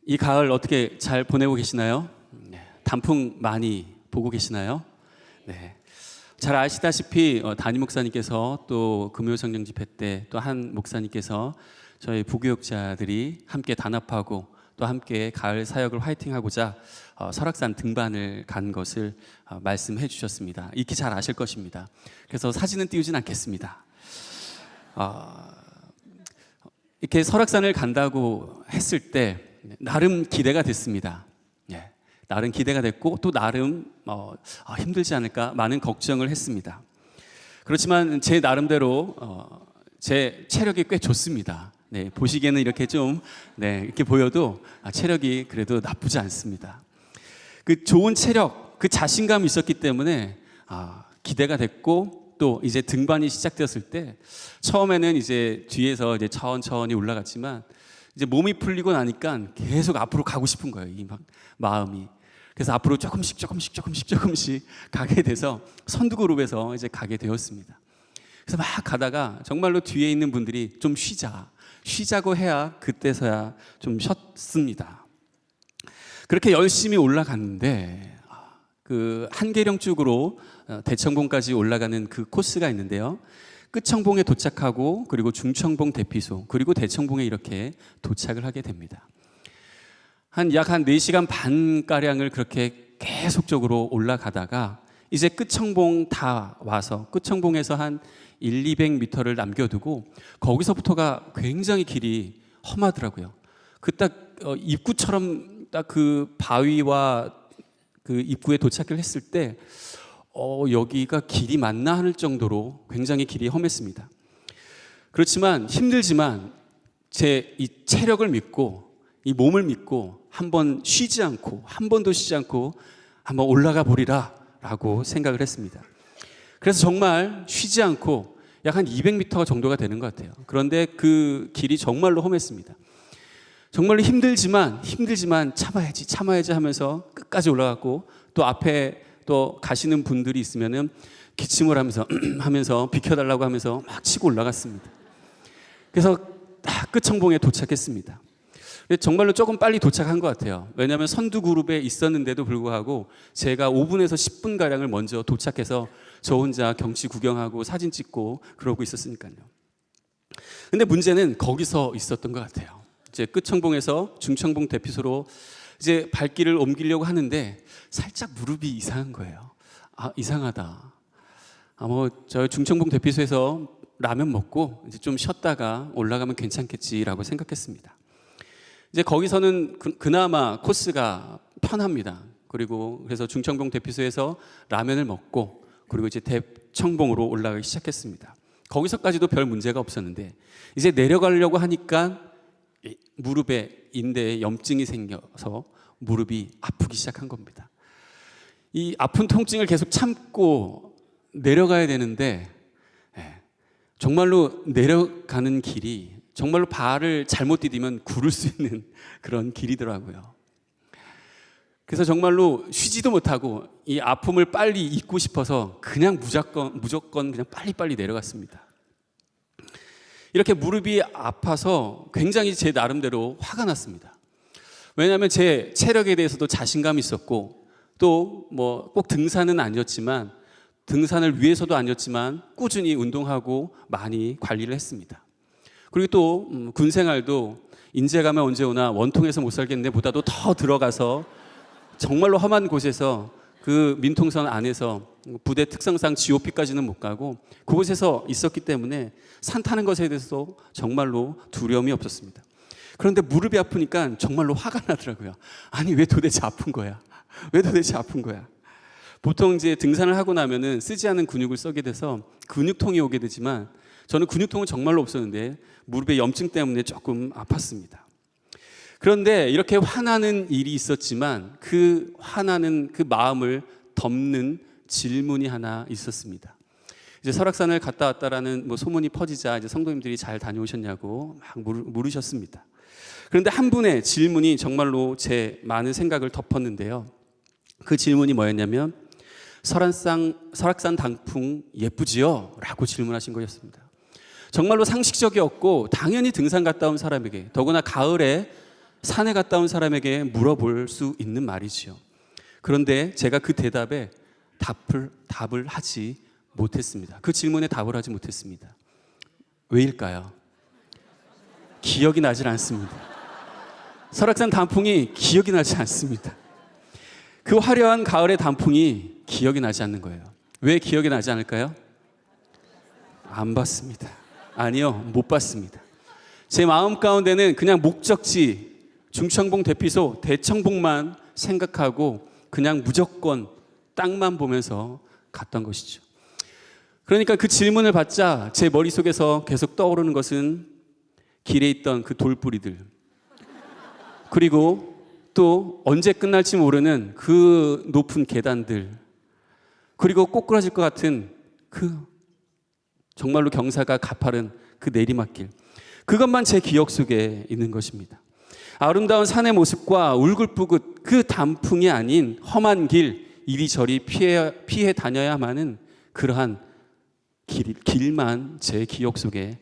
이 가을 어떻게 잘 보내고 계시나요? 단풍 많이 보고 계시나요? 네. 잘 아시다시피 담임 목사님께서 또 금요 성령 집회 때 또 한 목사님께서 저희 부교육자들이 함께 단합하고 또 함께 가을 사역을 화이팅하고자 설악산 등반을 간 것을 말씀해 주셨습니다. 익히 잘 아실 것입니다. 그래서 사진은 띄우진 않겠습니다. 이렇게 설악산을 간다고 했을 때 나름 기대가 됐습니다. 나름 기대가 됐고 또 나름 힘들지 않을까 많은 걱정을 했습니다. 그렇지만 제 나름대로 제 체력이 꽤 좋습니다. 보시기에는 이렇게 좀 이렇게 보여도 체력이 그래도 나쁘지 않습니다. 그 좋은 체력, 그 자신감이 있었기 때문에 기대가 됐고 또 이제 등반이 시작되었을 때 처음에는 이제 뒤에서 이제 천천히 올라갔지만 이제 몸이 풀리고 나니까 계속 앞으로 가고 싶은 거예요. 이 마음이. 그래서 앞으로 조금씩 가게 돼서 선두그룹에서 이제 가게 되었습니다. 그래서 막 가다가 정말로 뒤에 있는 분들이 좀 쉬자고 해야 그때서야 좀 쉬었습니다. 그렇게 열심히 올라갔는데 그 한계령 쪽으로 대청봉까지 올라가는 그 코스가 있는데요. 끝청봉에 도착하고 그리고 중청봉 대피소 그리고 대청봉에 이렇게 도착을 하게 됩니다. 약 한 4시간 반가량을 그렇게 계속적으로 올라가다가 이제 끝청봉 다 와서 끝청봉에서 한 100-200m를 남겨두고 거기서부터가 굉장히 길이 험하더라고요. 그 딱 입구처럼 딱 그 바위와 그 입구에 도착을 했을 때 여기가 길이 맞나 할 정도로 굉장히 길이 험했습니다. 그렇지만 힘들지만 제 이 체력을 믿고 이 몸을 믿고 한 번도 쉬지 않고 한번 올라가 보리라 라고 생각을 했습니다. 그래서 정말 쉬지 않고 약 한 200m 정도가 되는 것 같아요. 그런데 그 길이 정말로 험했습니다. 정말로 힘들지만 참아야지 하면서 끝까지 올라갔고 또 앞에 또 가시는 분들이 있으면은 기침을 하면서 비켜달라고 하면서 막 치고 올라갔습니다. 그래서 딱 끝청봉에 도착했습니다. 정말로 조금 빨리 도착한 것 같아요. 왜냐하면 선두 그룹에 있었는데도 불구하고 제가 5분에서 10분가량을 먼저 도착해서 저 혼자 경치 구경하고 사진 찍고 그러고 있었으니까요. 근데 문제는 거기서 있었던 것 같아요. 이제 끝청봉에서 중청봉 대피소로 이제 발길을 옮기려고 하는데 살짝 무릎이 이상한 거예요. 이상하다. 저 중청봉 대피소에서 라면 먹고 이제 좀 쉬었다가 올라가면 괜찮겠지라고 생각했습니다. 이제 거기서는 그나마 코스가 편합니다. 그래서 중청봉 대피소에서 라면을 먹고 그리고 이제 대청봉으로 올라가기 시작했습니다. 거기서까지도 별 문제가 없었는데 이제 내려가려고 하니까 무릎에 인대에 염증이 생겨서 무릎이 아프기 시작한 겁니다. 이 아픈 통증을 계속 참고 내려가야 되는데 정말로 내려가는 길이 정말로 발을 잘못 디디면 굴을 수 있는 그런 길이더라고요. 그래서 정말로 쉬지도 못하고 이 아픔을 빨리 잊고 싶어서 그냥 무조건 그냥 빨리 내려갔습니다. 이렇게 무릎이 아파서 굉장히 제 나름대로 화가 났습니다. 왜냐하면 제 체력에 대해서도 자신감이 있었고 또 꼭 등산은 아니었지만 등산을 위해서도 아니었지만 꾸준히 운동하고 많이 관리를 했습니다. 그리고 또 군생활도 인제 가면 언제 오나 원통에서 못 살겠는데 보다도 더 들어가서 정말로 험한 곳에서 그 민통선 안에서 부대 특성상 GOP까지는 못 가고 그곳에서 있었기 때문에 산 타는 것에 대해서 정말로 두려움이 없었습니다. 그런데 무릎이 아프니까 정말로 화가 나더라고요. 아니 왜 도대체 아픈 거야? 보통 이제 등산을 하고 나면은 쓰지 않은 근육을 쓰게 돼서 근육통이 오게 되지만 저는 근육통은 정말로 없었는데 무릎에 염증 때문에 조금 아팠습니다. 그런데 이렇게 화나는 일이 있었지만 그 화나는 그 마음을 덮는 질문이 하나 있었습니다. 이제 설악산을 갔다 왔다라는 소문이 퍼지자 이제 성도님들이 잘 다녀오셨냐고 막 물으셨습니다. 그런데 한 분의 질문이 정말로 제 많은 생각을 덮었는데요. 그 질문이 뭐였냐면 설악산 단풍 예쁘지요? 라고 질문하신 거였습니다. 정말로 상식적이었고 당연히 등산 갔다 온 사람에게 더구나 가을에 산에 갔다 온 사람에게 물어볼 수 있는 말이지요. 그런데 제가 그 대답에 답을 하지 못했습니다. 그 질문에 답을 하지 못했습니다. 왜일까요? 기억이 나질 않습니다. 설악산 단풍이 기억이 나지 않습니다. 그 화려한 가을의 단풍이 기억이 나지 않는 거예요. 왜 기억이 나지 않을까요? 안 봤습니다. 아니요, 못 봤습니다. 제 마음 가운데는 그냥 목적지, 중청봉 대피소, 대청봉만 생각하고 그냥 무조건 땅만 보면서 갔던 것이죠. 그러니까 그 질문을 받자 제 머릿속에서 계속 떠오르는 것은 길에 있던 그 돌뿌리들, 그리고 또 언제 끝날지 모르는 그 높은 계단들, 그리고 꼬꾸라질 것 같은 그 정말로 경사가 가파른 그 내리막길, 그것만 제 기억 속에 있는 것입니다. 아름다운 산의 모습과 울긋불긋 그 단풍이 아닌 험한 길, 이리저리 피해 다녀야만 하는 그러한 길만 제 기억 속에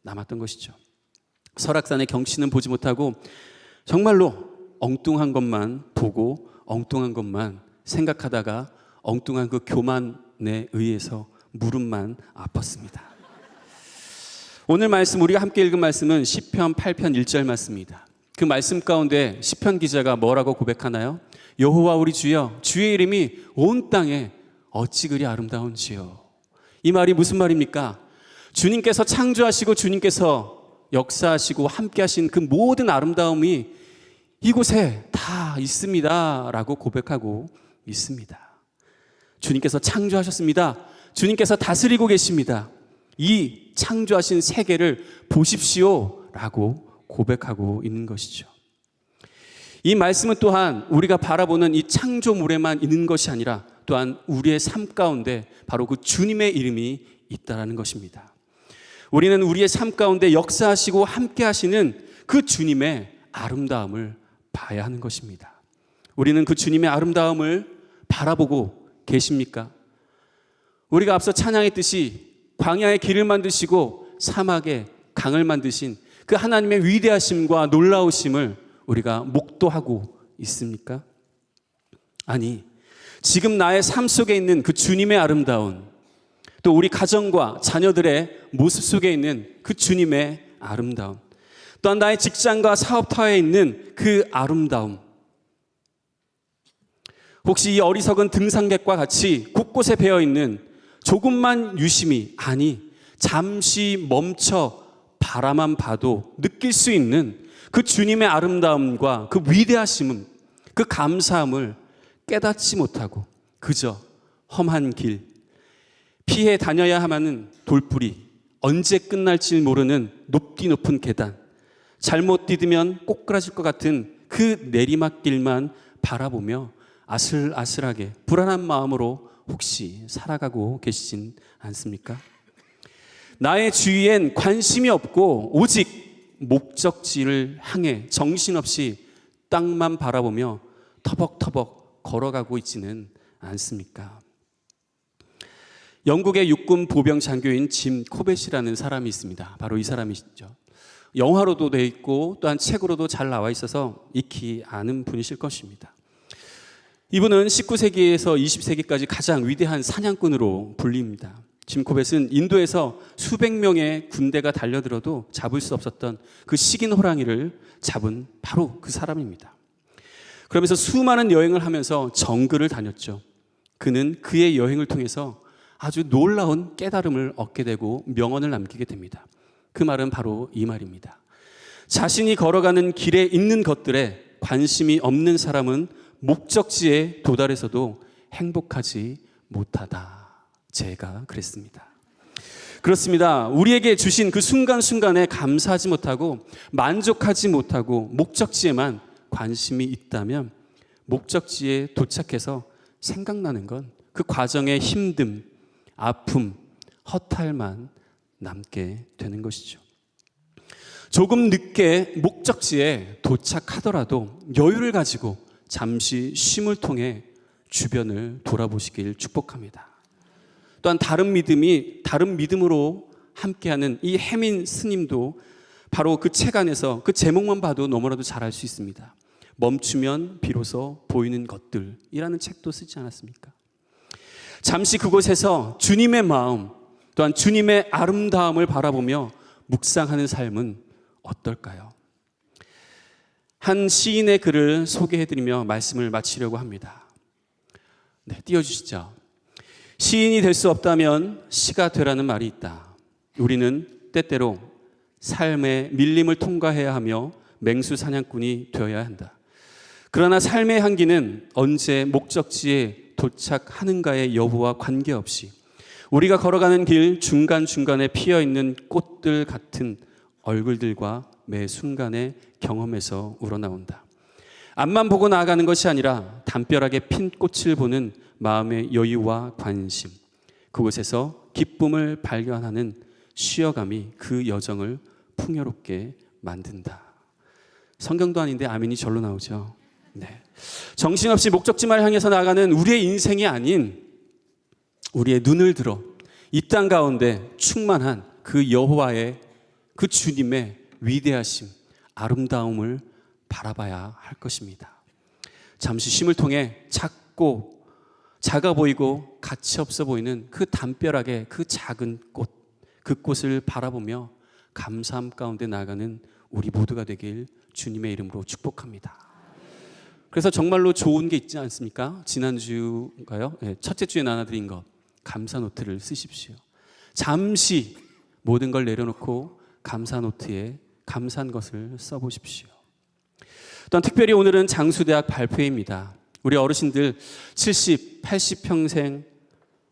남았던 것이죠. 설악산의 경치는 보지 못하고 정말로 엉뚱한 것만 보고 엉뚱한 것만 생각하다가 엉뚱한 그 교만에 의해서 무릎만 아팠습니다. 오늘 말씀, 우리가 함께 읽은 말씀은 시편 8편 1절 말씀입니다. 그 말씀 가운데 시편 기자가 뭐라고 고백하나요? 여호와 우리 주여, 주의 이름이 온 땅에 어찌 그리 아름다운지요. 이 말이 무슨 말입니까? 주님께서 창조하시고 주님께서 역사하시고 함께 하신 그 모든 아름다움이 이곳에 다 있습니다 라고 고백하고 있습니다. 주님께서 창조하셨습니다. 주님께서 다스리고 계십니다. 이 창조하신 세계를 보십시오 라고 고백하고 있는 것이죠. 이 말씀은 또한 우리가 바라보는 이 창조물에만 있는 것이 아니라 또한 우리의 삶 가운데 바로 그 주님의 이름이 있다는 것입니다. 우리는 우리의 삶 가운데 역사하시고 함께 하시는 그 주님의 아름다움을 봐야 하는 것입니다. 우리는 그 주님의 아름다움을 바라보고 계십니까? 우리가 앞서 찬양했듯이 광야의 길을 만드시고 사막에 강을 만드신 그 하나님의 위대하심과 놀라우심을 우리가 목도하고 있습니까? 아니, 지금 나의 삶 속에 있는 그 주님의 아름다운, 또 우리 가정과 자녀들의 모습 속에 있는 그 주님의 아름다움, 또한 나의 직장과 사업터에 있는 그 아름다움, 혹시 이 어리석은 등산객과 같이 곳곳에 배어있는 조금만 유심히, 아니 잠시 멈춰 바라만 봐도 느낄 수 있는 그 주님의 아름다움과 그 위대하심은, 그 감사함을 깨닫지 못하고 그저 험한 길, 피해 다녀야 하는 돌뿌리, 언제 끝날지 모르는 높디 높은 계단, 잘못 디디면 꼬꾸라질 것 같은 그 내리막길만 바라보며 아슬아슬하게 불안한 마음으로 혹시 살아가고 계시진 않습니까? 나의 주위엔 관심이 없고 오직 목적지를 향해 정신없이 땅만 바라보며 터벅터벅 걸어가고 있지는 않습니까? 영국의 육군 보병 장교인 짐 코벳이라는 사람이 있습니다. 바로 이 사람이시죠. 영화로도 되어 있고 또한 책으로도 잘 나와 있어서 익히 아는 분이실 것입니다. 이분은 19세기에서 20세기까지 가장 위대한 사냥꾼으로 불립니다. 짐 코벳은 인도에서 수백 명의 군대가 달려들어도 잡을 수 없었던 그 식인 호랑이를 잡은 바로 그 사람입니다. 그러면서 수많은 여행을 하면서 정글을 다녔죠. 그는 그의 여행을 통해서 아주 놀라운 깨달음을 얻게 되고 명언을 남기게 됩니다. 그 말은 바로 이 말입니다. 자신이 걸어가는 길에 있는 것들에 관심이 없는 사람은 목적지에 도달해서도 행복하지 못하다. 제가 그랬습니다. 그렇습니다. 우리에게 주신 그 순간순간에 감사하지 못하고 만족하지 못하고 목적지에만 관심이 있다면 목적지에 도착해서 생각나는 건 그 과정의 힘듦, 아픔, 허탈만 남게 되는 것이죠. 조금 늦게 목적지에 도착하더라도 여유를 가지고 잠시 쉼을 통해 주변을 돌아보시길 축복합니다. 또한 다른 믿음으로 함께하는 이 해민 스님도 바로 그 책 안에서 그 제목만 봐도 너무나도 잘 알 수 있습니다. 멈추면 비로소 보이는 것들이라는 책도 쓰지 않았습니까? 잠시 그곳에서 주님의 마음, 또한 주님의 아름다움을 바라보며 묵상하는 삶은 어떨까요? 한 시인의 글을 소개해드리며 말씀을 마치려고 합니다. 네, 띄워주시죠. 시인이 될 수 없다면 시가 되라는 말이 있다. 우리는 때때로 삶의 밀림을 통과해야 하며 맹수 사냥꾼이 되어야 한다. 그러나 삶의 향기는 언제 목적지에 도착하는가의 여부와 관계없이 우리가 걸어가는 길 중간중간에 피어있는 꽃들 같은 얼굴들과 매 순간의 경험에서 우러나온다. 앞만 보고 나아가는 것이 아니라 담벼락에 핀 꽃을 보는 마음의 여유와 관심, 그곳에서 기쁨을 발견하는 쉬어감이 그 여정을 풍요롭게 만든다. 성경도 아닌데 아멘이 절로 나오죠. 네. 정신없이 목적지만 향해서 나아가는 우리의 인생이 아닌 우리의 눈을 들어 이 땅 가운데 충만한 그 여호와의 그 주님의 위대하심, 아름다움을 바라봐야 할 것입니다. 잠시 쉼을 통해 작고 작아 보이고 가치 없어 보이는 그 담벼락의 그 작은 꽃, 그 꽃을 바라보며 감사함 가운데 나아가는 우리 모두가 되길 주님의 이름으로 축복합니다. 그래서 정말로 좋은 게 있지 않습니까? 지난주인가요? 네, 첫째 주에 나눠드린 것, 감사 노트를 쓰십시오. 잠시 모든 걸 내려놓고 감사 노트에 감사한 것을 써보십시오. 또한 특별히 오늘은 장수대학 발표회입니다. 우리 어르신들 70, 80평생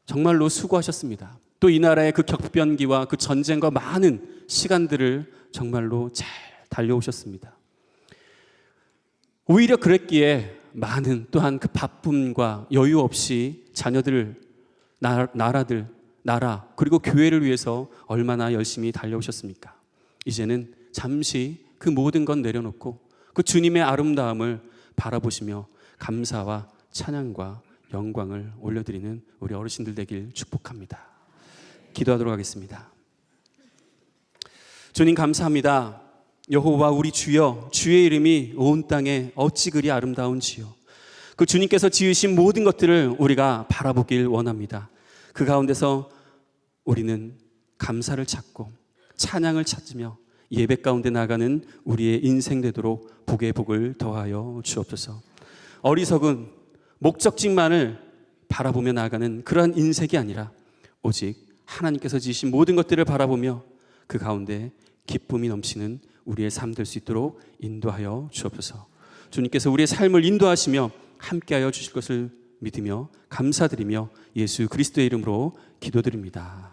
정말로 수고하셨습니다. 또 이 나라의 그 격변기와 그 전쟁과 많은 시간들을 정말로 잘 달려오셨습니다. 오히려 그랬기에 많은 또한 그 바쁨과 여유 없이 자녀들, 나라 그리고 교회를 위해서 얼마나 열심히 달려오셨습니까? 이제는 잠시 그 모든 건 내려놓고 그 주님의 아름다움을 바라보시며 감사와 찬양과 영광을 올려드리는 우리 어르신들 되길 축복합니다. 기도하도록 하겠습니다. 주님 감사합니다. 여호와 우리 주여, 주의 이름이 온 땅에 어찌 그리 아름다운지요. 그 주님께서 지으신 모든 것들을 우리가 바라보길 원합니다. 그 가운데서 우리는 감사를 찾고 찬양을 찾으며 예배 가운데 나가는 우리의 인생 되도록 복의 복을 더하여 주옵소서. 어리석은 목적지만을 바라보며 나가는 그러한 인생이 아니라 오직 하나님께서 지으신 모든 것들을 바라보며 그 가운데 기쁨이 넘치는 우리의 삶 될 수 있도록 인도하여 주옵소서. 주님께서 우리의 삶을 인도하시며 함께하여 주실 것을 믿으며 감사드리며 예수 그리스도의 이름으로 기도드립니다.